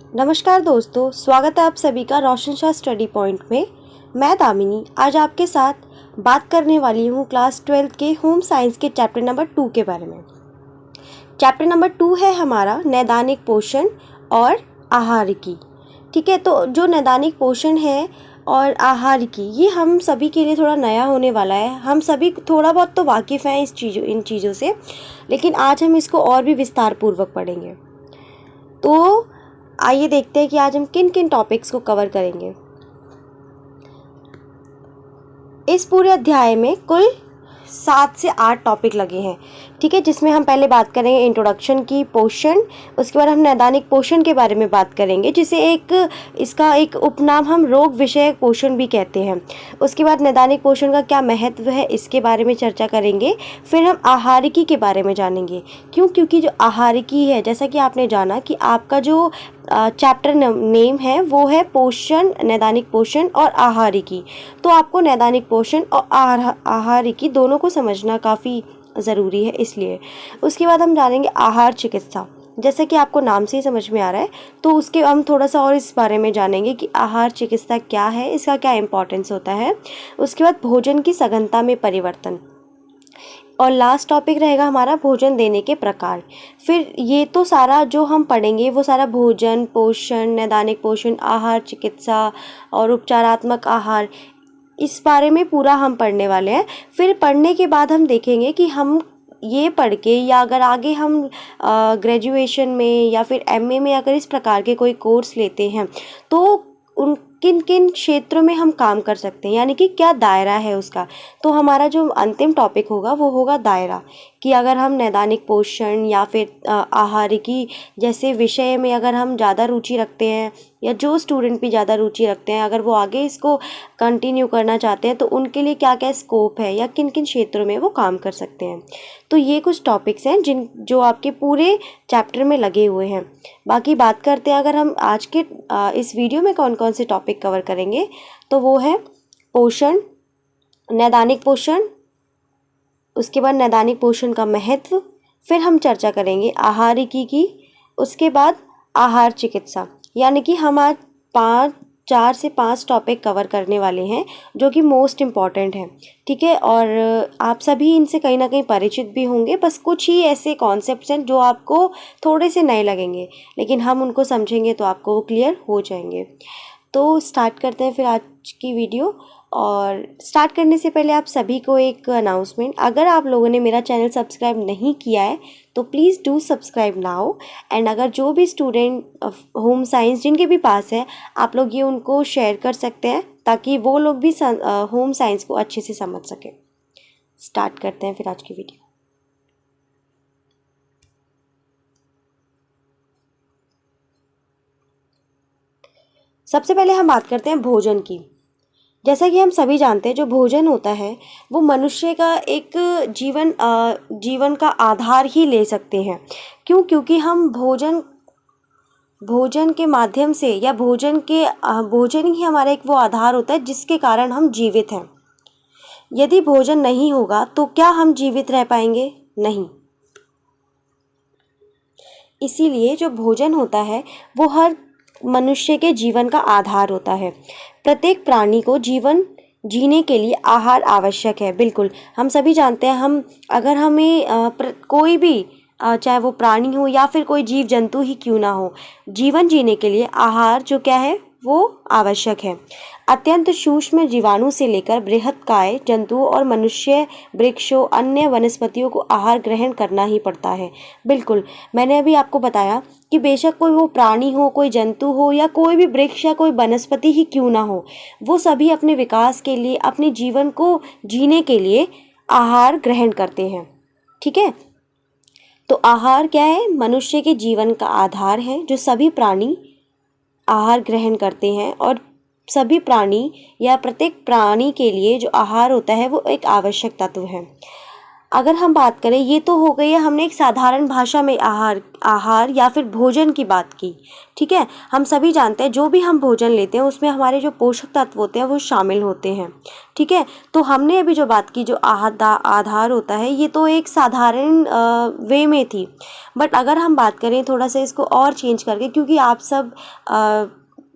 नमस्कार दोस्तों, स्वागत है आप सभी का रोशन शाह स्टडी पॉइंट में। मैं दामिनी आज आपके साथ बात करने वाली हूँ क्लास 12 के होम साइंस के चैप्टर नंबर 2 के बारे में। चैप्टर नंबर 2 है हमारा नैदानिक पोषण और आहार की। ठीक है, तो जो नैदानिक पोषण है और आहार की, ये हम सभी के लिए थोड़ा नया होने वाला है। हम सभी थोड़ा बहुत तो वाकिफ़ हैं इन चीज़ों से, लेकिन आज हम इसको और भी विस्तार पूर्वक पढ़ेंगे। तो आइए देखते हैं कि आज हम किन किन टॉपिक्स को कवर करेंगे। इस पूरे अध्याय में कुल 7 से 8 टॉपिक लगे हैं। ठीक है, जिसमें हम पहले बात करेंगे इंट्रोडक्शन की, पोषण, उसके बाद हम नैदानिक पोषण के बारे में बात करेंगे, जिसे इसका एक उपनाम हम रोग विषयक पोषण भी कहते हैं। उसके बाद नैदानिक पोषण का क्या महत्व है, इसके बारे में चर्चा करेंगे। फिर हम आहारिकी के बारे में जानेंगे। क्योंकि जो आहारिकी है, जैसा कि आपने जाना कि आपका जो चैप्टर नेम है वो है पोषण, नैदानिक पोषण और आहारिकी। तो आपको नैदानिक पोषण और आहारिकी दोनों को समझना काफ़ी ज़रूरी है, इसलिए। उसके बाद हम जानेंगे आहार चिकित्सा। जैसा कि आपको नाम से ही समझ में आ रहा है, तो उसके हम थोड़ा सा और इस बारे में जानेंगे कि आहार चिकित्सा क्या है, इसका क्या इम्पोर्टेंस होता है। उसके बाद भोजन की सघनता में परिवर्तन, और लास्ट टॉपिक रहेगा हमारा भोजन देने के प्रकार। फिर ये तो सारा जो हम पढ़ेंगे वो सारा भोजन, पोषण, नैदानिक पोषण, आहार चिकित्सा और उपचारात्मक आहार, इस बारे में पूरा हम पढ़ने वाले हैं। फिर पढ़ने के बाद हम देखेंगे कि हम ये पढ़ के, या अगर आगे हम ग्रेजुएशन में या फिर एमए में अगर इस प्रकार के कोई कोर्स लेते हैं तो उन किन किन क्षेत्रों में हम काम कर सकते हैं, यानी कि क्या दायरा है उसका। तो हमारा जो अंतिम टॉपिक होगा वो होगा दायरा, कि अगर हम नैदानिक पोषण या फिर आहारिकी जैसे विषय में अगर हम ज़्यादा रुचि रखते हैं, या जो स्टूडेंट भी ज़्यादा रुचि रखते हैं, अगर वो आगे इसको कंटिन्यू करना चाहते हैं, तो उनके लिए क्या क्या स्कोप है या किन किन क्षेत्रों में वो काम कर सकते हैं। तो ये कुछ टॉपिक्स हैं जो आपके पूरे चैप्टर में लगे हुए हैं। बाकी बात करते हैं अगर हम आज के इस वीडियो में कौन कौन से टॉपिक कवर करेंगे, तो वो है पोषण, नैदानिक पोषण, उसके बाद नैदानिक पोषण का महत्व, फिर हम चर्चा करेंगे आहारिकी की, उसके बाद आहार चिकित्सा। यानी कि हम आज 4 से 5 टॉपिक कवर करने वाले हैं जो कि मोस्ट इम्पॉर्टेंट हैं। ठीक है, और आप सभी इनसे कहीं ना कहीं परिचित भी होंगे। बस कुछ ही ऐसे कॉन्सेप्ट्स हैं जो आपको थोड़े से नए लगेंगे, लेकिन हम उनको समझेंगे तो आपको वो क्लियर हो जाएंगे। तो स्टार्ट करते हैं फिर आज की वीडियो। और स्टार्ट करने से पहले आप सभी को एक अनाउंसमेंट, अगर आप लोगों ने मेरा चैनल सब्सक्राइब नहीं किया है तो please do subscribe now. And अगर जो भी स्टूडेंट होम साइंस जिनके भी पास है, आप लोग ये उनको शेयर कर सकते हैं ताकि वो लोग भी होम साइंस को अच्छे से समझ सकें। स्टार्ट करते हैं फिर आज की वीडियो। सबसे पहले हम बात करते हैं भोजन की। जैसा कि हम सभी जानते हैं, जो भोजन होता है वो मनुष्य का एक जीवन का आधार ही ले सकते हैं। क्योंकि हम भोजन के माध्यम से, या भोजन ही हमारा एक वो आधार होता है जिसके कारण हम जीवित हैं। यदि भोजन नहीं होगा तो क्या हम जीवित रह पाएंगे? नहीं। इसीलिए जो भोजन होता है वो हर मनुष्य के जीवन का आधार होता है। प्रत्येक प्राणी को जीवन जीने के लिए आहार आवश्यक है। बिल्कुल, हम सभी जानते हैं, अगर हमें कोई भी चाहे वो प्राणी हो या फिर कोई जीव जंतु ही क्यों ना हो, जीवन जीने के लिए आहार जो क्या है वो आवश्यक है। अत्यंत सूक्ष्म जीवाणु से लेकर बृहत्काय जंतुओं और मनुष्य, वृक्षों, अन्य वनस्पतियों को आहार ग्रहण करना ही पड़ता है। बिल्कुल, मैंने अभी आपको बताया कि बेशक कोई वो प्राणी हो, कोई जंतु हो, या कोई भी वृक्ष या कोई वनस्पति ही क्यों ना हो, वो सभी अपने विकास के लिए, अपने जीवन को जीने के लिए आहार ग्रहण करते हैं। ठीक है, तो आहार क्या है? मनुष्य के जीवन का आधार है, जो सभी प्राणी आहार ग्रहण करते हैं। और सभी प्राणी या प्रत्येक प्राणी के लिए जो आहार होता है वो एक आवश्यक तत्व है। अगर हम बात करें, ये तो हो गई है, हमने एक साधारण भाषा में आहार या फिर भोजन की बात की, ठीक है। हम सभी जानते हैं जो भी हम भोजन लेते हैं उसमें हमारे जो पोषक तत्व होते हैं वो शामिल होते हैं, ठीक है। तो हमने अभी जो बात की, जो आधार होता है, ये तो एक साधारण वे में थी। बट अगर हम बात करें थोड़ा सा इसको और चेंज करके, क्योंकि आप सब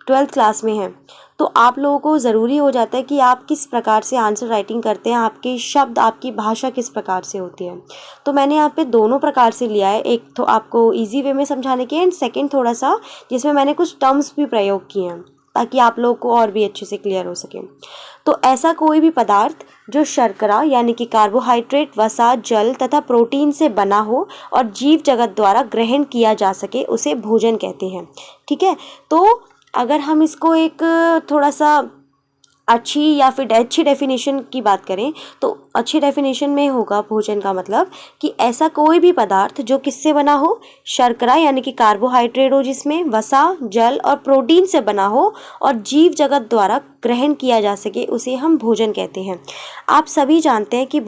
12th क्लास में हैं, तो आप लोगों को ज़रूरी हो जाता है कि आप किस प्रकार से आंसर राइटिंग करते हैं, आपके शब्द, आपकी भाषा किस प्रकार से होती है। तो मैंने यहाँ पे दोनों प्रकार से लिया है, एक तो आपको इजी वे में समझाने के, एंड सेकंड थोड़ा सा जिसमें मैंने कुछ टर्म्स भी प्रयोग किए हैं ताकि आप लोगों को और भी अच्छे से क्लियर हो सके। तो ऐसा कोई भी पदार्थ जो शर्करा यानी कि कार्बोहाइड्रेट, वसा, जल तथा प्रोटीन से बना हो और जीव जगत द्वारा ग्रहण किया जा सके उसे भोजन कहते हैं, ठीक है। तो अगर हम इसको एक थोड़ा सा अच्छी डेफिनेशन की बात करें, तो अच्छी डेफिनेशन में होगा भोजन का मतलब कि ऐसा कोई भी पदार्थ जो किससे बना हो, शर्करा यानी कि कार्बोहाइड्रेट हो जिसमें, वसा, जल और प्रोटीन से बना हो और जीव जगत द्वारा ग्रहण किया जा सके, उसे हम भोजन कहते हैं। आप सभी जानते हैं कि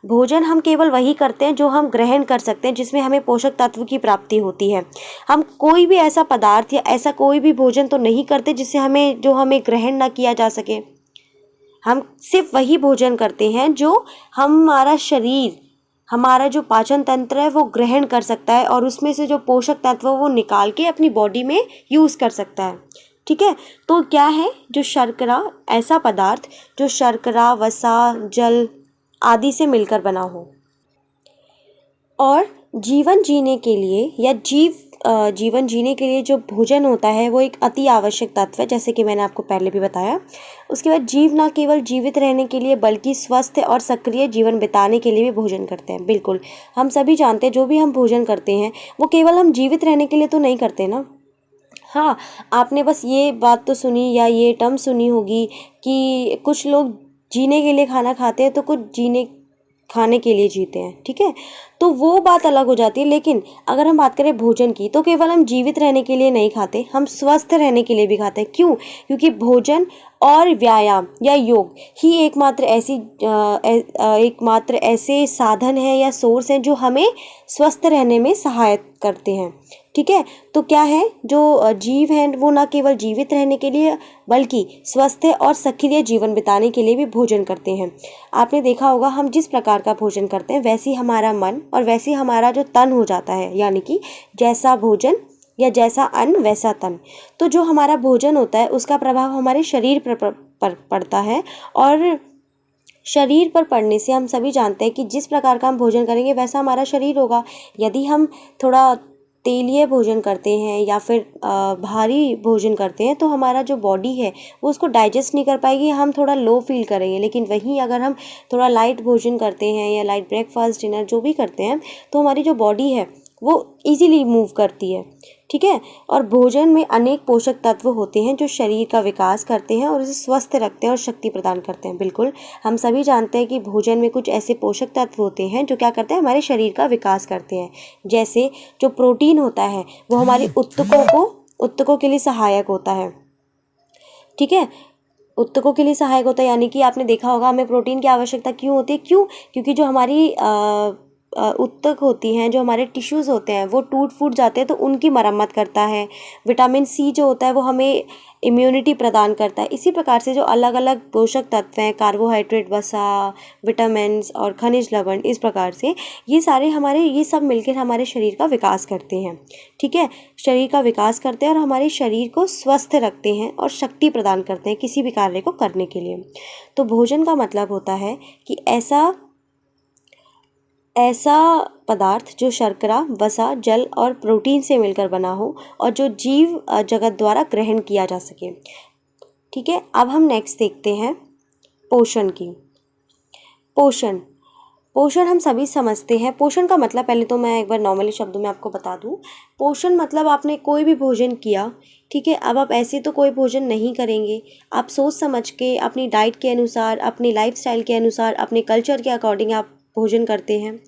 भोजन हम केवल वही करते हैं जो हम ग्रहण कर सकते हैं, जिसमें हमें पोषक तत्व की प्राप्ति होती है। हम कोई भी ऐसा पदार्थ या ऐसा कोई भी भोजन तो नहीं करते जिससे हमें ग्रहण ना किया जा सके। हम सिर्फ वही भोजन करते हैं जो हमारा शरीर, हमारा जो पाचन तंत्र है वो ग्रहण कर सकता है और उसमें से जो पोषक तत्व वो निकाल के अपनी बॉडी में यूज़ कर सकता है, ठीक है। तो क्या है, जो शर्करा, ऐसा पदार्थ जो शर्करा, वसा, जल आदि से मिलकर बना हो और जीवन जीने के लिए या जीवन जीने के लिए जो भोजन होता है वो एक अति आवश्यक तत्व है, जैसे कि मैंने आपको पहले भी बताया। उसके बाद जीव न केवल जीवित रहने के लिए बल्कि स्वस्थ और सक्रिय जीवन बिताने के लिए भी भोजन करते हैं। बिल्कुल, हम सभी जानते हैं जो भी हम भोजन करते हैं वो केवल हम जीवित रहने के लिए तो नहीं करते ना। हाँ, आपने बस ये बात तो सुनी या ये टर्म सुनी होगी कि कुछ लोग जीने के लिए खाना खाते हैं तो कुछ खाने के लिए जीते हैं, ठीक है। तो वो बात अलग हो जाती है। लेकिन अगर हम बात करें भोजन की, तो केवल हम जीवित रहने के लिए नहीं खाते, हम स्वस्थ रहने के लिए भी खाते हैं। क्यों? क्योंकि भोजन और व्यायाम या योग ही एकमात्र ऐसे साधन है या सोर्स हैं जो हमें स्वस्थ रहने में सहायता करते हैं, ठीक है। तो क्या है, जो जीव हैं वो न केवल जीवित रहने के लिए बल्कि स्वस्थ और सक्रिय जीवन बिताने के लिए भी भोजन करते हैं। आपने देखा होगा, हम जिस प्रकार का भोजन करते हैं वैसे ही हमारा मन और वैसे ही हमारा जो तन हो जाता है, यानी कि जैसा भोजन या जैसा अन्न वैसा तन। तो जो हमारा भोजन होता है उसका प्रभाव हमारे शरीर पर पड़ता है और शरीर पर पड़ने से हम सभी जानते हैं कि जिस प्रकार का हम भोजन करेंगे वैसा हमारा शरीर होगा। यदि हम थोड़ा तेलीय भोजन करते हैं या फिर भारी भोजन करते हैं तो हमारा जो बॉडी है वो उसको डाइजेस्ट नहीं कर पाएगी, हम थोड़ा लो फील करेंगे। लेकिन वहीं अगर हम थोड़ा लाइट भोजन करते हैं या लाइट ब्रेकफास्ट, डिनर जो भी करते हैं, तो हमारी जो बॉडी है वो इजीली मूव करती है, ठीक है। और भोजन में अनेक पोषक तत्व होते हैं जो शरीर का विकास करते हैं और उसे स्वस्थ रखते हैं और शक्ति प्रदान करते हैं। बिल्कुल, हम सभी जानते हैं कि भोजन में कुछ ऐसे पोषक तत्व होते हैं जो क्या करते हैं, हमारे शरीर का विकास करते हैं। जैसे जो प्रोटीन होता है वो हमारे ऊतकों के लिए सहायक होता है, ठीक है। ऊतकों के लिए सहायक होता है, यानी कि आपने देखा होगा हमें प्रोटीन की आवश्यकता क्यों होती है? क्योंकि जो हमारी ऊतक होती हैं, जो हमारे टिश्यूज़ होते हैं वो टूट फूट जाते हैं तो उनकी मरम्मत करता है। विटामिन सी जो होता है वो हमें इम्यूनिटी प्रदान करता है। इसी प्रकार से जो अलग अलग पोषक तत्व हैं, कार्बोहाइड्रेट, वसा, विटामिन्स और खनिज लवण, इस प्रकार से ये सब मिलकर हमारे शरीर का विकास करते हैं, ठीक है। शरीर का विकास करते हैं और हमारे शरीर को स्वस्थ रखते हैं और शक्ति प्रदान करते हैं किसी भी कार्य को करने के लिए। तो भोजन का मतलब होता है कि ऐसा पदार्थ जो शर्करा, वसा, जल और प्रोटीन से मिलकर बना हो और जो जीव जगत द्वारा ग्रहण किया जा सके, ठीक है। अब हम नेक्स्ट देखते हैं पोषण की। पोषण हम सभी समझते हैं। पोषण का मतलब पहले तो मैं एक बार नॉर्मली शब्दों में आपको बता दूं। पोषण मतलब आपने कोई भी भोजन किया, ठीक है। अब आप ऐसे तो कोई भोजन नहीं करेंगे, आप सोच समझ के अपनी डाइट के अनुसार, अपनी लाइफस्टाइल के अनुसार, अपने कल्चर के अकॉर्डिंग आप भोजन करते हैं,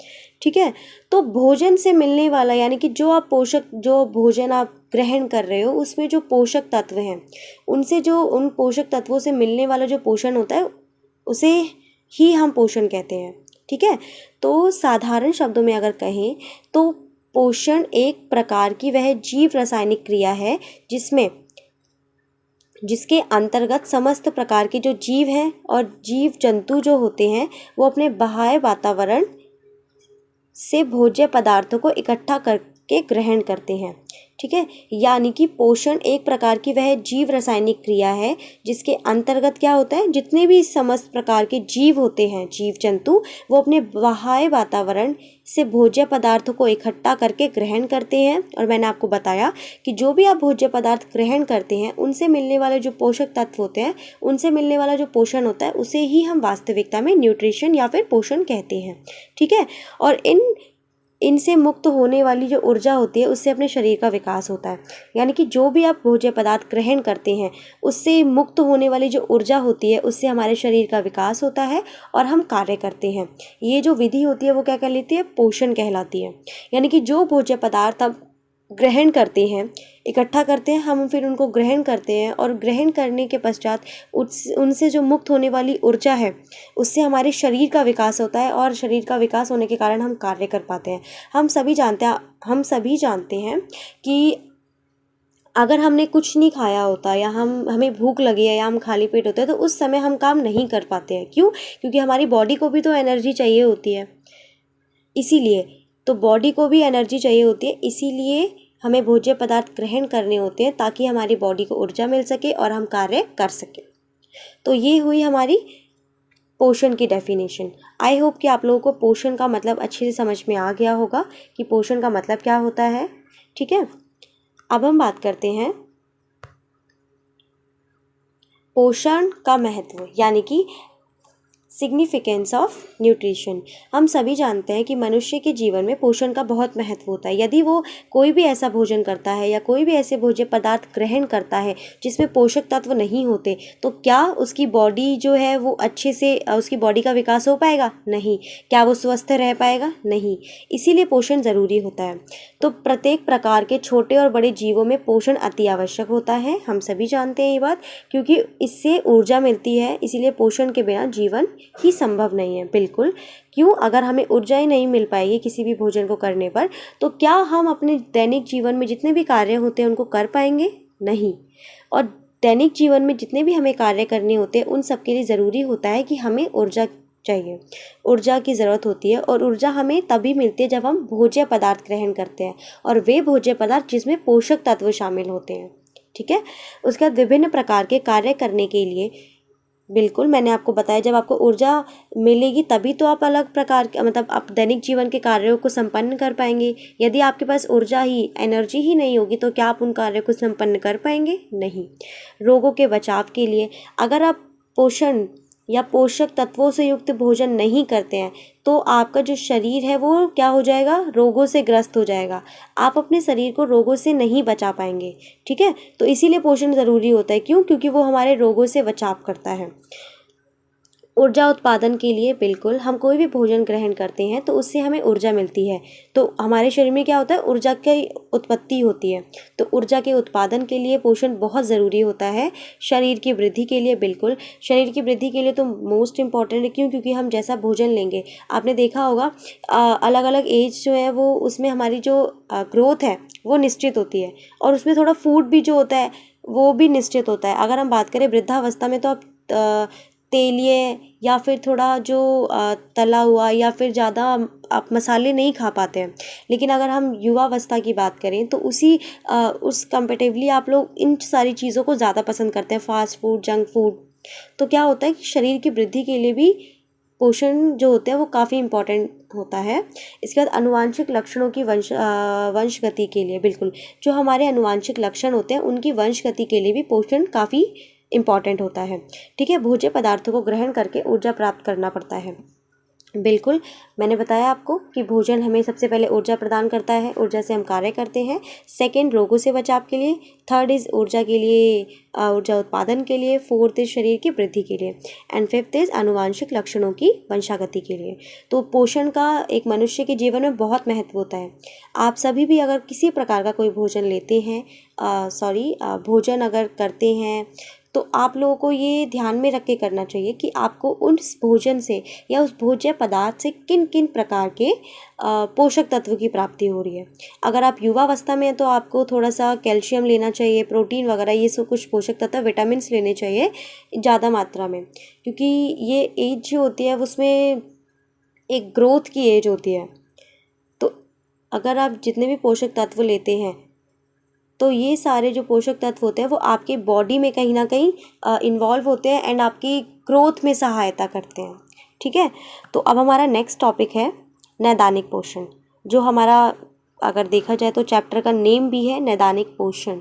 ठीक है। तो भोजन से मिलने वाला, यानी कि जो भोजन आप ग्रहण कर रहे हो उसमें जो पोषक तत्व हैं, उन पोषक तत्वों से मिलने वाला जो पोषण होता है उसे ही हम पोषण कहते हैं, ठीक है। तो साधारण शब्दों में अगर कहें तो पोषण एक प्रकार की वह जीव रासायनिक क्रिया है जिसके अंतर्गत समस्त प्रकार के जो जीव हैं और जीव जंतु जो होते हैं वो अपने बाह्य वातावरण से भोज्य पदार्थों को इकट्ठा करके ग्रहण करते हैं। ठीक है, यानी कि पोषण एक प्रकार की वह जीव रासायनिक क्रिया है जिसके अंतर्गत क्या होता है, जितने भी समस्त प्रकार के जीव होते हैं, जीव जंतु, वो अपने बाह्य वातावरण से भोज्य पदार्थों को इकट्ठा करके ग्रहण करते हैं। और मैंने आपको बताया कि जो भी आप भोज्य पदार्थ ग्रहण करते हैं उनसे मिलने वाले जो पोषक तत्व होते हैं, उनसे मिलने वाला जो पोषण होता है, उसे ही हम वास्तविकता में न्यूट्रिशन या फिर पोषण कहते हैं। ठीक है, और इनसे मुक्त होने वाली जो ऊर्जा होती है उससे अपने शरीर का विकास होता है। यानी कि जो भी आप भोज्य पदार्थ ग्रहण करते हैं उससे मुक्त होने वाली जो ऊर्जा होती है उससे हमारे शरीर का विकास होता है और हम कार्य करते हैं। ये जो विधि होती है वो क्या कहलाती है, पोषण कहलाती है। यानी कि जो भोज्य पदार्थ आप ग्रहण करते हैं, इकट्ठा करते हैं, हम फिर उनको ग्रहण करते हैं और ग्रहण करने के पश्चात उनसे जो मुक्त होने वाली ऊर्जा है उससे हमारे शरीर का विकास होता है और शरीर का विकास होने के कारण हम कार्य कर पाते हैं। हम सभी जानते हैं कि अगर हमने कुछ नहीं खाया होता या हमें भूख लगी है या हम खाली पेट होते हैं तो उस समय हम काम नहीं कर पाते हैं। क्यों? क्योंकि हमारी बॉडी को भी तो एनर्जी चाहिए होती है। इसीलिए तो बॉडी को भी एनर्जी चाहिए होती है, इसीलिए हमें भोज्य पदार्थ ग्रहण करने होते हैं ताकि हमारी बॉडी को ऊर्जा मिल सके और हम कार्य कर सकें। तो ये हुई हमारी पोषण की डेफिनेशन। आई होप कि आप लोगों को पोषण का मतलब अच्छे से समझ में आ गया होगा कि पोषण का मतलब क्या होता है। ठीक है, अब हम बात करते हैं पोषण का महत्व, यानी कि सिग्निफिकेंस ऑफ न्यूट्रिशन। हम सभी जानते हैं कि मनुष्य के जीवन में पोषण का बहुत महत्व होता है। यदि वो कोई भी ऐसा भोजन करता है या कोई भी ऐसे भोज्य पदार्थ ग्रहण करता है जिसमें पोषक तत्व नहीं होते, तो क्या उसकी बॉडी जो है वो अच्छे से उसकी बॉडी का विकास हो पाएगा? नहीं। क्या वो स्वस्थ रह पाएगा? नहीं। इसीलिए पोषण ज़रूरी होता है। तो प्रत्येक प्रकार के छोटे और बड़े जीवों में पोषण अति आवश्यक होता है। हम सभी जानते हैं ये बात, क्योंकि इससे ऊर्जा मिलती है। इसीलिए पोषण के बिना जीवन ही संभव नहीं है। बिल्कुल। क्यों? अगर हमें ऊर्जा ही नहीं मिल पाएगी किसी भी भोजन को करने पर, तो क्या हम अपने दैनिक जीवन में जितने भी कार्य होते हैं उनको कर पाएंगे? नहीं। और दैनिक जीवन में जितने भी हमें कार्य करने होते हैं उन सब के लिए ज़रूरी होता है कि हमें ऊर्जा चाहिए, ऊर्जा की ज़रूरत होती है। और ऊर्जा हमें तभी मिलती है जब हम भोज्य पदार्थ ग्रहण करते हैं, और वे भोज्य पदार्थ जिसमें पोषक तत्व शामिल होते हैं। ठीक है, उसके बाद विभिन्न प्रकार के कार्य करने के लिए, बिल्कुल मैंने आपको बताया, जब आपको ऊर्जा मिलेगी तभी तो आप अलग प्रकार के मतलब आप दैनिक जीवन के कार्यों को संपन्न कर पाएंगे। यदि आपके पास ऊर्जा ही, एनर्जी ही नहीं होगी तो क्या आप उन कार्यों को संपन्न कर पाएंगे? नहीं। रोगों के बचाव के लिए अगर आप पोषण या पोषक तत्वों से युक्त भोजन नहीं करते हैं तो आपका जो शरीर है वो क्या हो जाएगा? रोगों से ग्रस्त हो जाएगा। आप अपने शरीर को रोगों से नहीं बचा पाएंगे। ठीक है, तो इसीलिए पोषण ज़रूरी होता है। क्यों? क्योंकि वो हमारे रोगों से बचाव करता है। ऊर्जा उत्पादन के लिए, बिल्कुल, हम कोई भी भोजन ग्रहण करते हैं तो उससे हमें ऊर्जा मिलती है। तो हमारे शरीर में क्या होता है? ऊर्जा की उत्पत्ति होती है। तो ऊर्जा के उत्पादन के लिए पोषण बहुत ज़रूरी होता है। शरीर की वृद्धि के लिए, बिल्कुल, शरीर की वृद्धि के लिए तो मोस्ट इम्पॉर्टेंट है। क्यों? क्योंकि हम जैसा भोजन लेंगे, आपने देखा होगा अलग अलग एज जो है वो उसमें हमारी जो ग्रोथ है वो निश्चित होती है, और उसमें थोड़ा फूड भी जो होता है वो भी निश्चित होता है। अगर हम बात करें वृद्धावस्था में तो आप तेलीय या फिर थोड़ा जो तला हुआ या फिर ज़्यादा आप मसाले नहीं खा पाते हैं। लेकिन अगर हम युवावस्था की बात करें तो उस कंपेरेटिवली आप लोग इन सारी चीज़ों को ज़्यादा पसंद करते हैं, फास्ट फूड, जंक फूड। तो क्या होता है कि शरीर की वृद्धि के लिए भी पोषण जो होते हैं वो काफ़ी इम्पॉर्टेंट होता है। इसके बाद आनुवांशिक लक्षणों की वंशगति के लिए, बिल्कुल, जो हमारे आनुवांशिक लक्षण होते हैं उनकी वंशगति के लिए भी पोषण काफ़ी इम्पॉर्टेंट होता है। ठीक है, भोज्य पदार्थों को ग्रहण करके ऊर्जा प्राप्त करना पड़ता है। बिल्कुल, मैंने बताया आपको कि भोजन हमें सबसे पहले ऊर्जा प्रदान करता है, ऊर्जा से हम कार्य करते हैं। सेकंड, रोगों से बचाव के लिए। थर्ड इज़ ऊर्जा के लिए, ऊर्जा उत्पादन के लिए। फोर्थ इज़ शरीर की वृद्धि के लिए। एंड फिफ्थ इज़ आनुवांशिक लक्षणों की वंशागति के लिए। तो पोषण का एक मनुष्य के जीवन में बहुत महत्व होता है। आप सभी भी अगर किसी प्रकार का कोई भोजन लेते हैं, भोजन अगर करते हैं तो आप लोगों को ये ध्यान में रख के करना चाहिए कि आपको उस भोजन से या उस भोज्य पदार्थ से किन किन प्रकार के पोषक तत्व की प्राप्ति हो रही है। अगर आप युवावस्था में हैं तो आपको थोड़ा सा कैल्शियम लेना चाहिए, प्रोटीन वगैरह ये सब कुछ पोषक तत्व, विटामिन लेने चाहिए ज़्यादा मात्रा में, क्योंकि ये एज जो होती है उसमें एक ग्रोथ की एज होती है। तो अगर आप जितने भी पोषक तत्व लेते हैं तो ये सारे जो पोषक तत्व होते हैं वो आपके बॉडी में कहीं ना कहीं इन्वॉल्व होते हैं एंड आपकी ग्रोथ में सहायता करते हैं। ठीक है, तो अब हमारा नेक्स्ट टॉपिक है नैदानिक पोषण, जो हमारा अगर देखा जाए तो चैप्टर का नेम भी है नैदानिक पोषण।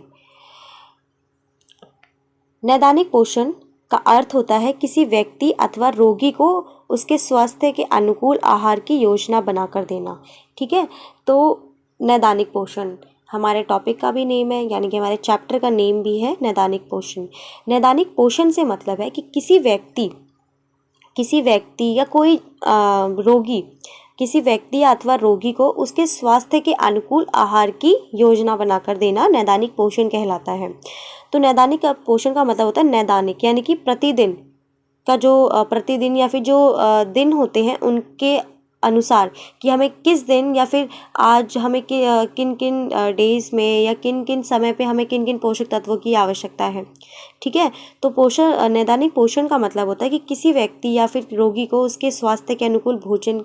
नैदानिक पोषण का अर्थ होता है किसी व्यक्ति अथवा रोगी को उसके स्वास्थ्य के अनुकूल आहार की योजना बनाकर देना। ठीक है, तो नैदानिक पोषण हमारे टॉपिक का भी नेम है, यानी कि हमारे चैप्टर का नेम भी है नैदानिक पोषण। नैदानिक पोषण से मतलब है कि किसी व्यक्ति या कोई रोगी, किसी व्यक्ति अथवा रोगी को उसके स्वास्थ्य के अनुकूल आहार की योजना बनाकर देना नैदानिक पोषण कहलाता है। तो नैदानिक पोषण का मतलब होता है नैदानिक, यानी कि प्रतिदिन का जो प्रतिदिन या फिर जो दिन होते हैं उनके अनुसार कि हमें किस दिन या फिर आज हमें किन किन डेज में या किन किन समय पे हमें किन किन पोषक तत्वों की आवश्यकता है। ठीक है, तो नैदानिक पोषण का मतलब होता है कि किसी व्यक्ति या फिर रोगी को उसके स्वास्थ्य के अनुकूल भोजन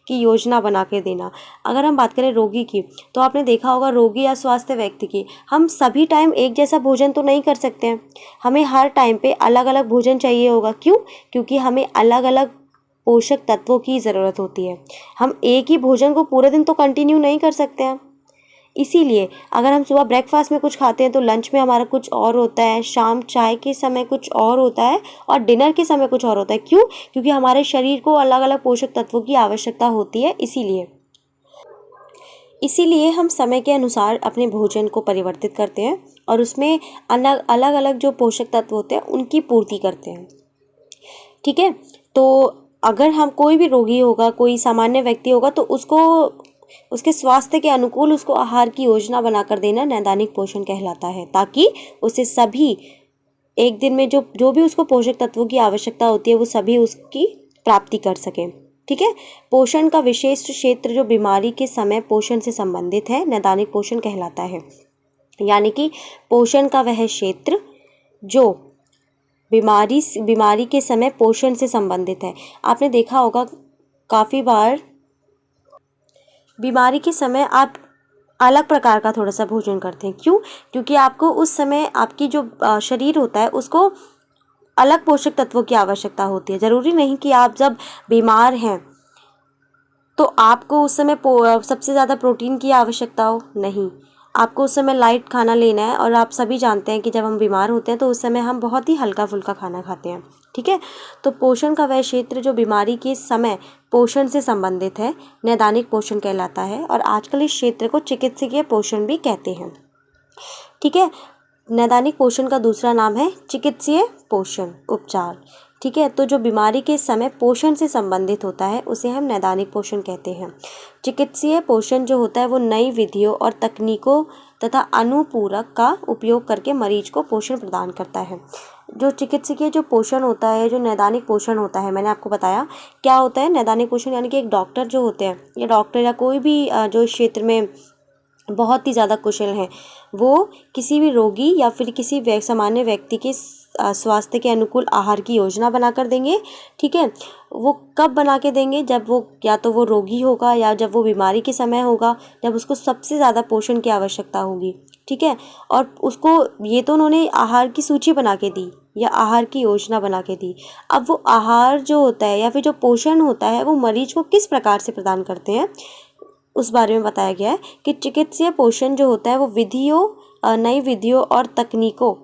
की योजना बना के देना। अगर हम बात करें रोगी की, तो आपने देखा होगा रोगी या स्वास्थ्य व्यक्ति की, हम सभी टाइम एक जैसा भोजन तो नहीं कर सकते हैं, हमें हर टाइम पे अलग अलग भोजन चाहिए होगा। क्यों? क्योंकि हमें अलग अलग पोषक तत्वों की ज़रूरत होती है। हम एक ही भोजन को पूरे दिन तो कंटिन्यू नहीं कर सकते हैं। इसीलिए अगर हम सुबह ब्रेकफास्ट में कुछ खाते हैं तो लंच में हमारा कुछ और होता है, शाम चाय के समय कुछ और होता है और डिनर के समय कुछ और होता है। क्यों? क्योंकि हमारे शरीर को अलग अलग पोषक तत्वों की आवश्यकता होती है। इसीलिए हम समय के अनुसार अपने भोजन को परिवर्तित करते हैं और उसमें अलग अलग जो पोषक तत्व होते हैं उनकी पूर्ति करते हैं। ठीक है, तो अगर हम कोई भी रोगी होगा, कोई सामान्य व्यक्ति होगा, तो उसको उसके स्वास्थ्य के अनुकूल उसको आहार की योजना बनाकर देना नैदानिक पोषण कहलाता है, ताकि उसे सभी एक दिन में जो भी उसको पोषक तत्वों की आवश्यकता होती है वो सभी उसकी प्राप्ति कर सकें। ठीक है, पोषण का विशेष क्षेत्र जो बीमारी के समय पोषण से संबंधित है नैदानिक पोषण कहलाता है। यानी कि पोषण का वह क्षेत्र जो बीमारी के समय पोषण से संबंधित है। आपने देखा होगा काफ़ी बार बीमारी के समय आप अलग प्रकार का थोड़ा सा भोजन करते हैं। क्यों? क्योंकि आपको उस समय आपकी जो शरीर होता है उसको अलग पोषक तत्वों की आवश्यकता होती है। ज़रूरी नहीं कि आप जब बीमार हैं तो आपको उस समय सबसे ज़्यादा प्रोटीन की आवश्यकता हो, नहीं, आपको उस समय लाइट खाना लेना है। और आप सभी जानते हैं कि जब हम बीमार होते हैं तो उस समय हम बहुत ही हल्का फुल्का खाना खाते हैं। ठीक है, तो पोषण का वह क्षेत्र जो बीमारी के समय पोषण से संबंधित है नैदानिक पोषण कहलाता है, और आजकल इस क्षेत्र को चिकित्सकीय पोषण भी कहते हैं। ठीक है, नैदानिक पोषण का दूसरा नाम है चिकित्सीय पोषण उपचार। ठीक है, तो जो बीमारी के समय पोषण से संबंधित होता है उसे हम नैदानिक पोषण कहते हैं। चिकित्सीय पोषण जो होता है वो नई विधियों और तकनीकों तथा अनुपूरक का उपयोग करके मरीज को पोषण प्रदान करता है। जो चिकित्सकीय जो पोषण होता है, जो नैदानिक पोषण होता है, मैंने आपको बताया क्या होता है नैदानिक पोषण, यानी कि एक डॉक्टर जो होते हैं या डॉक्टर या कोई भी जो इस क्षेत्र में बहुत ही ज़्यादा कुशल हैं, वो किसी भी रोगी या फिर किसी सामान्य व्यक्ति के स्वास्थ्य के अनुकूल आहार की योजना बनाकर देंगे। ठीक है, वो कब बना के देंगे? जब वो या तो वो रोगी होगा या जब वो बीमारी के समय होगा, जब उसको सबसे ज़्यादा पोषण की आवश्यकता होगी। ठीक है, और उसको ये तो उन्होंने आहार की सूची बना के दी या आहार की योजना बना के दी। अब वो आहार जो होता है या फिर जो पोषण होता है वो मरीज को किस प्रकार से प्रदान करते हैं उस बारे में बताया गया है कि चिकित्सीय पोषण जो होता है वो नई विधियों और तकनीकों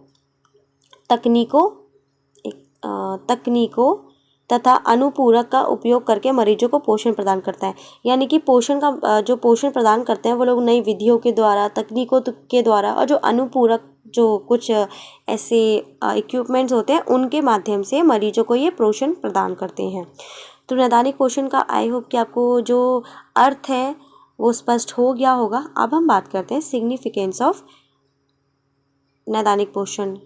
तथा अनुपूरक का उपयोग करके मरीजों को पोषण प्रदान करता है। यानी कि पोषण जो पोषण प्रदान करते हैं वो लोग नई विधियों के द्वारा, तकनीकों के द्वारा, और जो अनुपूरक जो कुछ ऐसे इक्विपमेंट्स होते हैं उनके माध्यम से मरीजों को ये पोषण प्रदान करते हैं। तो नैदानिक पोषण का आई होप कि आपको जो अर्थ है वो स्पष्ट हो गया होगा। अब हम बात करते हैं सिग्निफिकेंस ऑफ नैदानिक पोषण,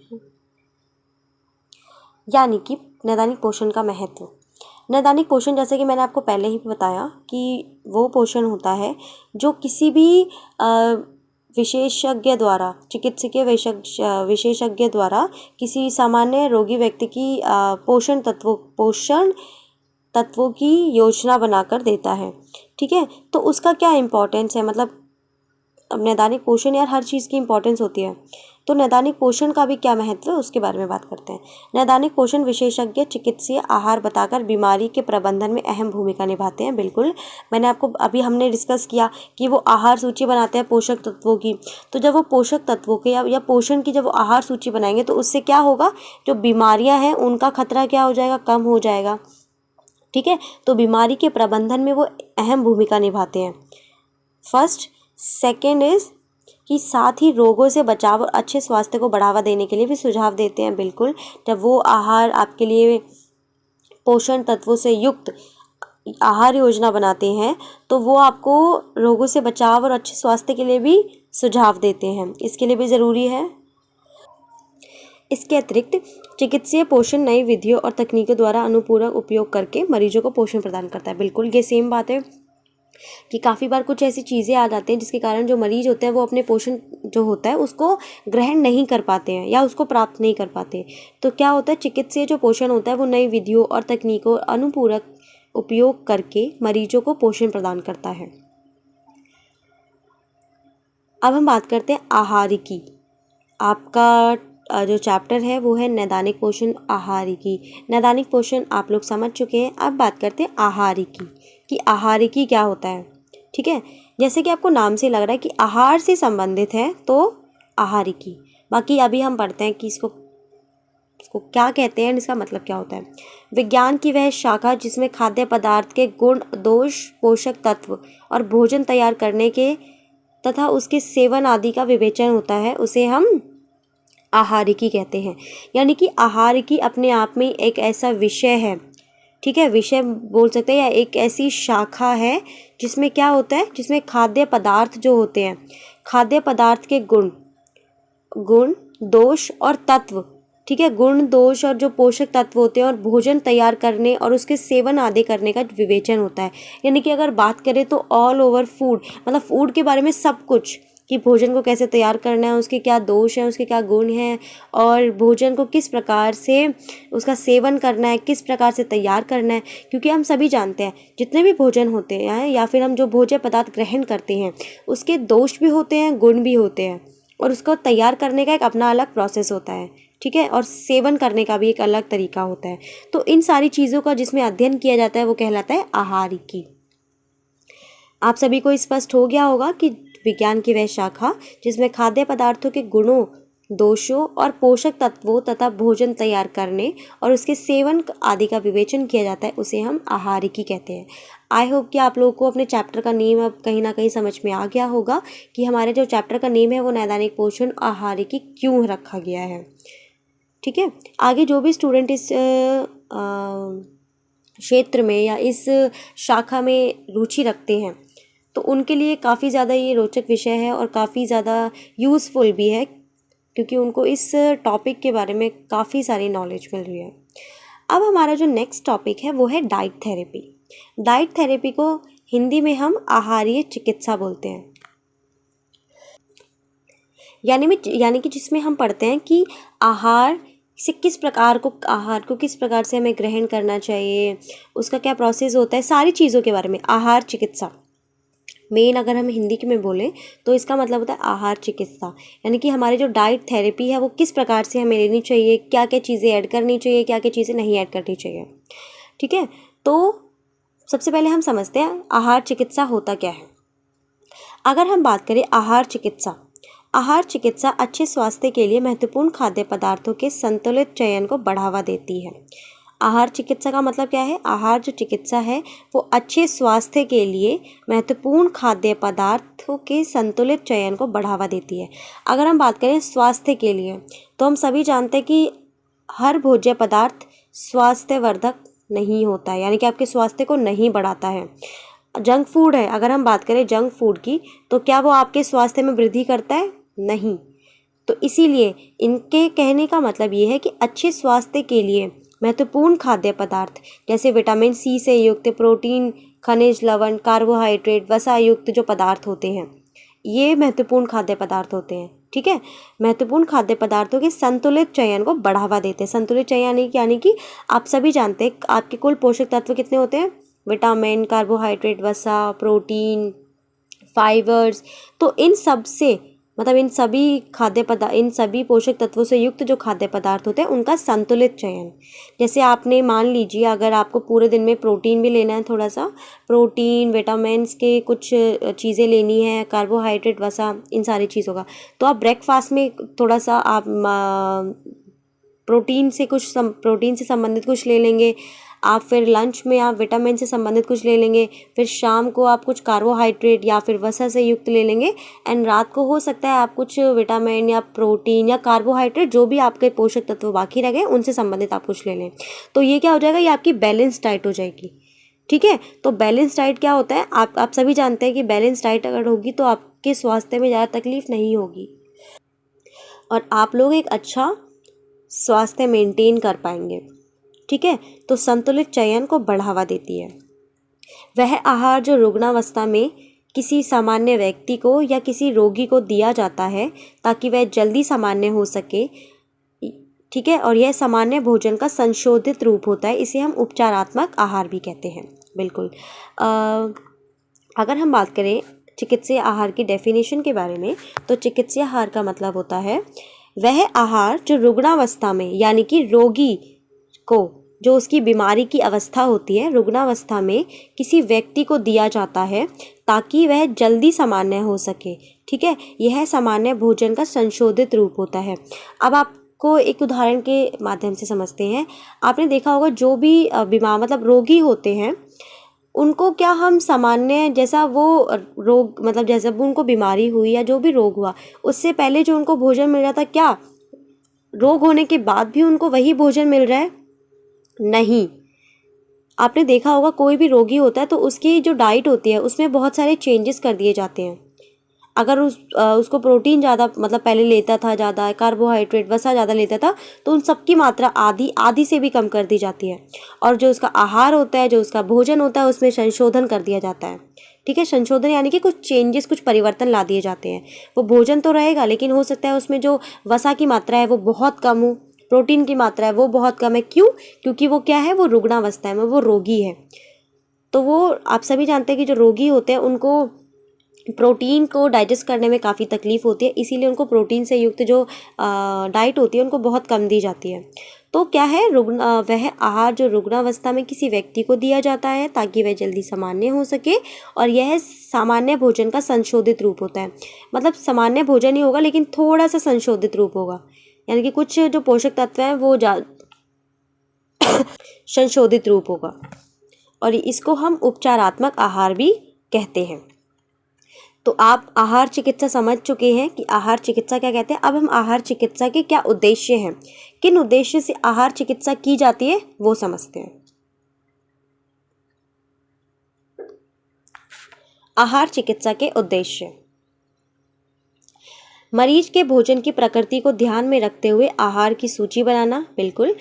यानी कि नैदानिक पोषण का महत्व। नैदानिक पोषण, जैसे कि मैंने आपको पहले ही बताया कि वो पोषण होता है जो किसी भी विशेषज्ञ द्वारा, चिकित्सकीय विशेषज्ञ द्वारा किसी सामान्य रोगी व्यक्ति की पोषण तत्वों की योजना बनाकर देता है। ठीक है, तो उसका क्या इम्पोर्टेंस है, मतलब अब नैदानिक पोषण, यार हर चीज़ की इम्पोर्टेंस होती है, तो नैदानिक पोषण का भी क्या महत्व है उसके बारे में बात करते हैं। नैदानिक पोषण विशेषज्ञ चिकित्सीय आहार बताकर बीमारी के प्रबंधन में अहम भूमिका निभाते हैं। बिल्कुल, मैंने आपको अभी हमने डिस्कस किया कि वो आहार सूची बनाते हैं पोषक तत्वों की, तो जब वो पोषक तत्वों के या पोषण की जब वो आहार सूची बनाएंगे तो उससे क्या होगा, जो बीमारियाँ हैं उनका खतरा क्या हो जाएगा, कम हो जाएगा। ठीक है, तो बीमारी के प्रबंधन में वो अहम भूमिका निभाते हैं। फर्स्ट, सेकेंड इज कि साथ ही रोगों से बचाव और अच्छे स्वास्थ्य को बढ़ावा देने के लिए भी सुझाव देते हैं। बिल्कुल, जब वो आहार आपके लिए पोषण तत्वों से युक्त आहार योजना बनाते हैं तो वो आपको रोगों से बचाव और अच्छे स्वास्थ्य के लिए भी सुझाव देते हैं, इसके लिए भी ज़रूरी है। इसके अतिरिक्त चिकित्सीय पोषण नई विधियों और तकनीकों द्वारा अनुपूरक उपयोग करके मरीजों को पोषण प्रदान करता है। बिल्कुल, ये सेम बात है कि काफ़ी बार कुछ ऐसी चीज़ें आ जाती हैं जिसके कारण जो मरीज होते हैं वो अपने पोषण जो होता है उसको ग्रहण नहीं कर पाते हैं या उसको प्राप्त नहीं कर पाते। तो क्या होता है, चिकित्सीय जो पोषण होता है वो नई विधियों और तकनीकों अनुपूरक उपयोग करके मरीजों को पोषण प्रदान करता है। अब हम बात करते हैं आहारिकी। आपका जो चैप्टर है वो है नैदानिक पोषण आहारिकी। नैदानिक पोषण आप लोग समझ चुके हैं। अब बात करते हैं आहारिकी कि आहारिकी क्या होता है। ठीक है, जैसे कि आपको नाम से लग रहा है कि आहार से संबंधित है तो आहारिकी। बाकी अभी हम पढ़ते हैं कि इसको क्या कहते हैं, इसका मतलब क्या होता है। विज्ञान की वह शाखा जिसमें खाद्य पदार्थ के गुण, दोष, पोषक तत्व और भोजन तैयार करने के तथा उसके सेवन आदि का विवेचन होता है, उसे हम आहारिकी कहते हैं। यानी कि आहारिकी अपने आप में एक ऐसा विषय है, ठीक है, विषय बोल सकते हैं, या एक ऐसी शाखा है जिसमें क्या होता है, जिसमें खाद्य पदार्थ जो होते हैं, खाद्य पदार्थ के गुण, दोष और तत्व, ठीक है, गुण, दोष और जो पोषक तत्व होते हैं और भोजन तैयार करने और उसके सेवन आदि करने का विवेचन होता है। यानी कि अगर बात करें तो ऑल ओवर फूड, मतलब फूड के बारे में सब कुछ, कि भोजन को कैसे तैयार करना है, उसके क्या दोष हैं, उसके क्या गुण हैं, और भोजन को किस प्रकार से उसका सेवन करना है, किस प्रकार से तैयार करना है। क्योंकि हम सभी जानते हैं जितने भी भोजन होते हैं या फिर हम जो भोज्य पदार्थ ग्रहण करते हैं उसके दोष भी होते हैं, गुण भी होते हैं, और उसको तैयार करने का एक अपना अलग प्रोसेस होता है। ठीक है, और सेवन करने का भी एक अलग तरीका होता है। तो इन सारी चीज़ों का जिसमें अध्ययन किया जाता है वो कहलाता है आहारिकी। आप सभी को स्पष्ट हो गया होगा कि विज्ञान की वह शाखा जिसमें खाद्य पदार्थों के गुणों, दोषों और पोषक तत्वों तथा भोजन तैयार करने और उसके सेवन आदि का विवेचन किया जाता है, उसे हम आहारिकी कहते हैं। आई होप कि आप लोगों को अपने चैप्टर का नेम अब कहीं ना कहीं समझ में आ गया होगा कि हमारे जो चैप्टर का नेम है वो नैदानिक पोषण आहारिकी क्यों रखा गया है। ठीक है, आगे जो भी स्टूडेंट इस क्षेत्र में या इस शाखा में रुचि रखते हैं तो उनके लिए काफ़ी ज़्यादा ये रोचक विषय है और काफ़ी ज़्यादा यूज़फुल भी है, क्योंकि उनको इस टॉपिक के बारे में काफ़ी सारी नॉलेज मिल रही है। अब हमारा जो नेक्स्ट टॉपिक है वो है डाइट थेरेपी। डाइट थेरेपी को हिंदी में हम आहारीय चिकित्सा बोलते हैं। यानी कि जिसमें हम पढ़ते हैं कि आहार को किस प्रकार से हमें ग्रहण करना चाहिए, उसका क्या प्रोसेस होता है, सारी चीज़ों के बारे में। आहार चिकित्सा मेन अगर हम हिंदी के में बोलें तो इसका मतलब होता है आहार चिकित्सा। यानी कि हमारी जो डाइट थेरेपी है वो किस प्रकार से हमें लेनी चाहिए, क्या क्या चीज़ें ऐड करनी चाहिए, क्या क्या चीज़ें नहीं ऐड करनी चाहिए। ठीक है, तो सबसे पहले हम समझते हैं आहार चिकित्सा होता क्या है। अगर हम बात करें आहार चिकित्सा अच्छे स्वास्थ्य के लिए महत्वपूर्ण खाद्य पदार्थों के संतुलित चयन को बढ़ावा देती है। आहार चिकित्सा का मतलब क्या है, आहार जो चिकित्सा है वो अच्छे स्वास्थ्य के लिए महत्वपूर्ण खाद्य पदार्थों के संतुलित चयन को बढ़ावा देती है। अगर हम बात करें स्वास्थ्य के लिए तो हम सभी जानते हैं कि हर भोज्य पदार्थ स्वास्थ्यवर्धक नहीं होता है, यानी कि आपके स्वास्थ्य को नहीं बढ़ाता है। जंक फूड है, अगर हम बात करें जंक फूड की, तो क्या वो आपके स्वास्थ्य में वृद्धि करता है? नहीं। तो इसीलिए इनके कहने का मतलब ये है कि अच्छे स्वास्थ्य के लिए महत्वपूर्ण खाद्य पदार्थ जैसे विटामिन सी से युक्त प्रोटीन, खनिज, लवण, कार्बोहाइड्रेट, वसा युक्त जो पदार्थ होते हैं, ये महत्वपूर्ण खाद्य पदार्थ होते हैं। ठीक है, महत्वपूर्ण खाद्य पदार्थों के संतुलित चयन को बढ़ावा देते हैं। संतुलित चयन यानी कि आप सभी जानते हैं आपके कुल पोषक तत्व कितने होते हैं, विटामिन, कार्बोहाइड्रेट, वसा, प्रोटीन, फाइबर्स। तो इन सब से मतलब इन सभी पोषक तत्वों से युक्त जो खाद्य पदार्थ होते हैं उनका संतुलित चयन। जैसे आपने मान लीजिए अगर आपको पूरे दिन में प्रोटीन भी लेना है, थोड़ा सा प्रोटीन, विटामिन्स के कुछ चीज़ें लेनी है, कार्बोहाइड्रेट, वसा, इन सारी चीज़ों का, तो आप ब्रेकफास्ट में थोड़ा सा आप प्रोटीन से संबंधित कुछ ले लेंगे, आप फिर लंच में आप विटामिन से संबंधित कुछ ले लेंगे, फिर शाम को आप कुछ कार्बोहाइड्रेट या फिर वसा से युक्त ले लेंगे, एंड रात को हो सकता है आप कुछ विटामिन या प्रोटीन या कार्बोहाइड्रेट जो भी आपके पोषक तत्व बाकी रह गए उनसे संबंधित आप कुछ ले लें। तो ये क्या हो जाएगा, ये आपकी बैलेंस डाइट हो जाएगी। ठीक है, तो बैलेंस डाइट क्या होता है, आप सभी जानते हैं कि बैलेंस डाइट अगर होगी तो आपके स्वास्थ्य में ज़्यादा तकलीफ नहीं होगी और आप लोग एक अच्छा स्वास्थ्य मेंटेन कर पाएंगे। ठीक है, तो संतुलित चयन को बढ़ावा देती है वह आहार जो रुग्णावस्था में किसी सामान्य व्यक्ति को या किसी रोगी को दिया जाता है ताकि वह जल्दी सामान्य हो सके। ठीक है, और यह सामान्य भोजन का संशोधित रूप होता है, इसे हम उपचारात्मक आहार भी कहते हैं। बिल्कुल। अगर हम बात करें चिकित्सीय आहार की डेफिनेशन के बारे में, तो चिकित्सीय आहार का मतलब होता है वह आहार जो रुग्णावस्था में यानी कि रोगी को जो उसकी बीमारी की अवस्था होती है, रुग्णावस्था में किसी व्यक्ति को दिया जाता है ताकि वह जल्दी सामान्य हो सके। ठीक है, यह सामान्य भोजन का संशोधित रूप होता है। अब आपको एक उदाहरण के माध्यम से समझते हैं। आपने देखा होगा जो भी बीमार मतलब रोगी होते हैं उनको क्या हम सामान्य जैसा वो रोग मतलब जैसा भी उनको बीमारी हुई या जो भी रोग हुआ उससे पहले जो उनको भोजन मिल रहा था, क्या रोग होने के बाद भी उनको वही भोजन मिल रहा है? नहीं। आपने देखा होगा कोई भी रोगी होता है तो उसकी जो डाइट होती है उसमें बहुत सारे चेंजेस कर दिए जाते हैं। अगर उसको प्रोटीन ज़्यादा मतलब पहले लेता था, ज़्यादा कार्बोहाइड्रेट वसा ज़्यादा लेता था, तो उन सब की मात्रा आधी से भी कम कर दी जाती है और जो उसका आहार होता है, जो उसका भोजन होता है, उसमें संशोधन कर दिया जाता है। ठीक है, संशोधन यानी कि कुछ चेंजेस, कुछ परिवर्तन ला दिए जाते हैं। वो भोजन तो रहेगा लेकिन हो सकता है उसमें जो वसा की मात्रा है वो बहुत कम हो, प्रोटीन की मात्रा है वो बहुत कम है। क्यों? क्योंकि वो क्या है, वो रुग्णावस्था में, वो रोगी है। तो वो आप सभी जानते हैं कि जो रोगी होते हैं उनको प्रोटीन को डाइजेस्ट करने में काफ़ी तकलीफ होती है, इसीलिए उनको प्रोटीन से युक्त जो डाइट होती है उनको बहुत कम दी जाती है। तो क्या है, वह आहार जो रुग्णावस्था में किसी व्यक्ति को दिया जाता है ताकि वह जल्दी सामान्य हो सके, और यह सामान्य भोजन का संशोधित रूप होता है। मतलब सामान्य भोजन ही होगा लेकिन थोड़ा सा संशोधित रूप होगा, यानी कि कुछ जो पोषक तत्व हैं वो संशोधित रूप होगा, और इसको हम उपचारात्मक आहार भी कहते हैं। तो आप आहार चिकित्सा समझ चुके हैं कि आहार चिकित्सा क्या कहते हैं। अब हम आहार चिकित्सा के क्या उद्देश्य हैं, किन उद्देश्य से आहार चिकित्सा की जाती है वो समझते हैं। आहार चिकित्सा के उद्देश्य: मरीज के भोजन की प्रकृति को ध्यान में रखते हुए आहार की सूची बनाना। बिल्कुल,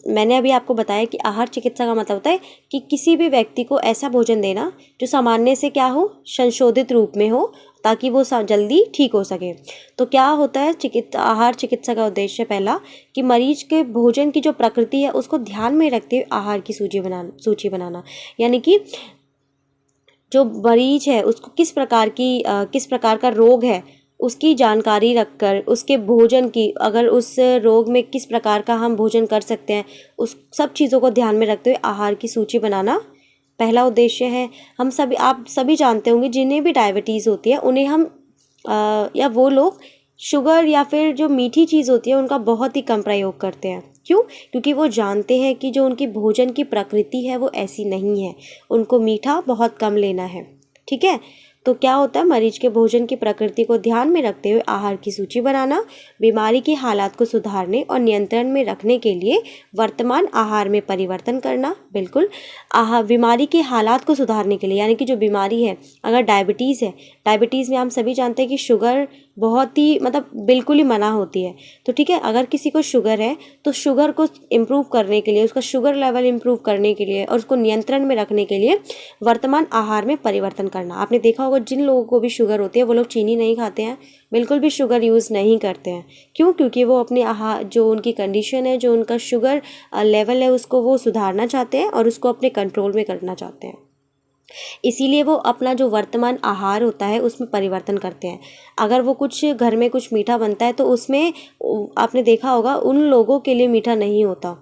मैंने अभी आपको बताया कि आहार चिकित्सा का मतलब होता है कि किसी भी व्यक्ति को ऐसा भोजन देना जो सामान्य से क्या हो, संशोधित रूप में हो, ताकि वो जल्दी ठीक हो सके। तो क्या होता है आहार चिकित्सा का उद्देश्य? पहला कि मरीज के भोजन की जो प्रकृति है उसको ध्यान में रखते हुए आहार की सूची बनाना, यानी कि जो मरीज है उसको किस प्रकार का रोग है उसकी जानकारी रखकर, उसके भोजन की, अगर उस रोग में किस प्रकार का हम भोजन कर सकते हैं, उस सब चीज़ों को ध्यान में रखते हुए आहार की सूची बनाना पहला उद्देश्य है। आप सभी जानते होंगे जिन्हें भी डायबिटीज़ होती है उन्हें हम या वो लोग शुगर या फिर जो मीठी चीज़ होती है उनका बहुत ही कम प्रयोग करते हैं। क्यों? क्योंकि वो जानते हैं कि जो उनकी भोजन की प्रकृति है वो ऐसी नहीं है, उनको मीठा बहुत कम लेना है। ठीक है, तो क्या होता है, मरीज के भोजन की प्रकृति को ध्यान में रखते हुए आहार की सूची बनाना, बीमारी की हालात को सुधारने और नियंत्रण में रखने के लिए वर्तमान आहार में परिवर्तन करना। बिल्कुल, बीमारी के हालात को सुधारने के लिए, यानी कि जो बीमारी है, अगर डायबिटीज़ है, डायबिटीज़ में हम सभी जानते हैं कि शुगर बहुत ही मतलब बिल्कुल ही मना होती है। तो ठीक है, अगर किसी को शुगर है तो शुगर को इम्प्रूव करने के लिए, उसका शुगर लेवल इम्प्रूव करने के लिए और उसको नियंत्रण में रखने के लिए वर्तमान आहार में परिवर्तन करना। आपने देखा होगा जिन लोगों को भी शुगर होती है वो लोग चीनी नहीं खाते हैं, बिल्कुल भी शुगर यूज़ नहीं करते हैं। क्यों? क्योंकि वो अपने आहार, जो उनकी कंडीशन है, जो उनका शुगर लेवल है, उसको वो सुधारना चाहते हैं और उसको अपने कंट्रोल में करना चाहते हैं। इसीलिए वो अपना जो वर्तमान आहार होता है उसमें परिवर्तन करते हैं। अगर वो कुछ घर में कुछ मीठा बनता है तो उसमें आपने देखा होगा उन लोगों के लिए मीठा नहीं होता।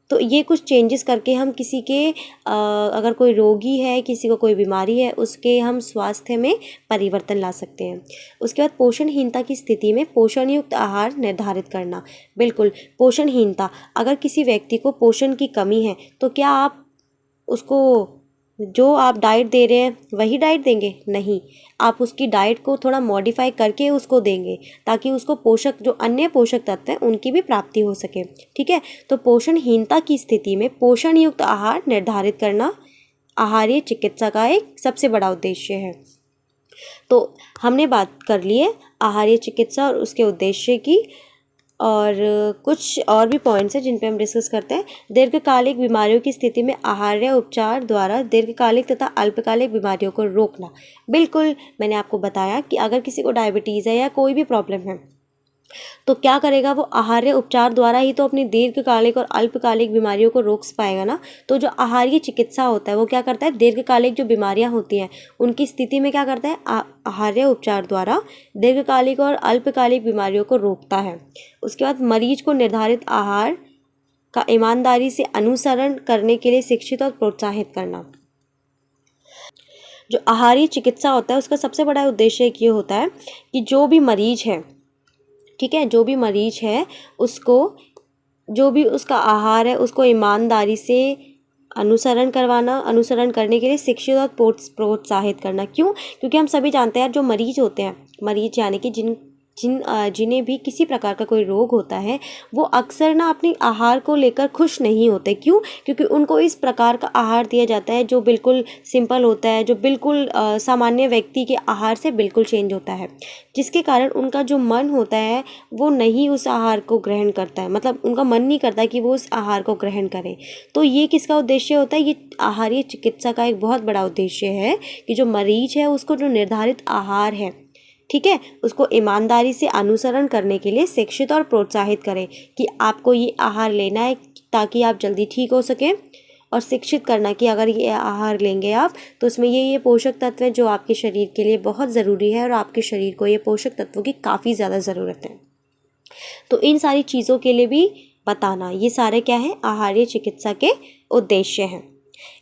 तो ये कुछ चेंजेस करके हम किसी के अगर कोई रोगी है, किसी को कोई बीमारी है, उसके हम स्वास्थ्य में परिवर्तन ला सकते हैं। उसके बाद पोषणहीनता की स्थिति में पोषण युक्त आहार निर्धारित करना। बिल्कुल, पोषणहीनता, अगर किसी व्यक्ति को पोषण की कमी है तो क्या आप उसको जो आप डाइट दे रहे हैं वही डाइट देंगे? नहीं, आप उसकी डाइट को थोड़ा मॉडिफाई करके उसको देंगे ताकि उसको पोषक, जो अन्य पोषक तत्व हैं उनकी भी प्राप्ति हो सके। ठीक है, तो पोषणहीनता की स्थिति में पोषण युक्त आहार निर्धारित करना आहारीय चिकित्सा का एक सबसे बड़ा उद्देश्य है। तो हमने बात कर ली है आहारीय चिकित्सा और उसके उद्देश्य की, और कुछ और भी पॉइंट्स हैं जिन पे हम डिस्कस करते हैं। दीर्घकालिक बीमारियों की स्थिति में आहार्य उपचार द्वारा दीर्घकालिक तथा अल्पकालिक बीमारियों को रोकना। बिल्कुल, मैंने आपको बताया कि अगर किसी को डायबिटीज़ है या कोई भी प्रॉब्लम है तो क्या करेगा, वो आहार्य उपचार द्वारा ही तो अपनी दीर्घकालिक और अल्पकालिक बीमारियों को रोक पाएगा ना। तो जो आहारीय चिकित्सा होता है वो क्या करता है, दीर्घकालिक जो बीमारियां होती हैं उनकी स्थिति में क्या करता है, आहार्य उपचार द्वारा दीर्घकालिक और अल्पकालिक बीमारियों को रोकता है। उसके बाद मरीज को निर्धारित आहार का ईमानदारी से अनुसरण करने के लिए शिक्षित और प्रोत्साहित करना। जो आहारीय चिकित्सा होता है उसका सबसे बड़ा उद्देश्य ये होता है कि जो भी मरीज है, ठीक है, जो भी मरीज है उसको, जो भी उसका आहार है उसको ईमानदारी से अनुसरण करवाना, अनुसरण करने के लिए शिक्षित और प्रोत्साहित करना। क्यों? क्योंकि हम सभी जानते हैं जो मरीज होते हैं, मरीज यानी कि जिन्हें भी किसी प्रकार का कोई रोग होता है, वो अक्सर ना अपने आहार को लेकर खुश नहीं होते। क्यों? क्योंकि उनको इस प्रकार का आहार दिया जाता है जो बिल्कुल सिंपल होता है, जो बिल्कुल सामान्य व्यक्ति के आहार से बिल्कुल चेंज होता है, जिसके कारण उनका जो मन होता है वो नहीं उस आहार को ग्रहण करता है, मतलब उनका मन नहीं करता कि वो उस आहार को ग्रहण करें। तो ये किसका उद्देश्य होता है? ये आहारीय चिकित्सा का एक बहुत बड़ा उद्देश्य है कि जो मरीज है उसको जो निर्धारित आहार है, ठीक है, उसको ईमानदारी से अनुसरण करने के लिए शिक्षित और प्रोत्साहित करें कि आपको ये आहार लेना है ताकि आप जल्दी ठीक हो सकें, और शिक्षित करना कि अगर ये आहार लेंगे आप तो उसमें ये पोषक तत्व हैं जो आपके शरीर के लिए बहुत ज़रूरी है और आपके शरीर को ये पोषक तत्वों की काफ़ी ज़्यादा ज़रूरत है। तो इन सारी चीज़ों के लिए भी बताना, ये सारे क्या है, आहारीय चिकित्सा के उद्देश्य हैं।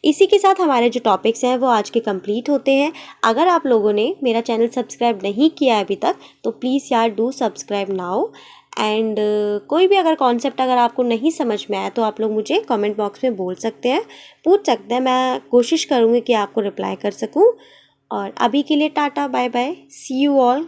इसी के साथ हमारे जो टॉपिक्स हैं वो आज के कंप्लीट होते हैं। अगर आप लोगों ने मेरा चैनल सब्सक्राइब नहीं किया है अभी तक तो प्लीज़ यार डू सब्सक्राइब नाउ। एंड कोई भी अगर कॉन्सेप्ट अगर आपको नहीं समझ में आया तो आप लोग मुझे कमेंट बॉक्स में बोल सकते हैं, पूछ सकते हैं, मैं कोशिश करूँगी कि आपको रिप्लाई कर सकूँ। और अभी के लिए tata bye bye, see you all.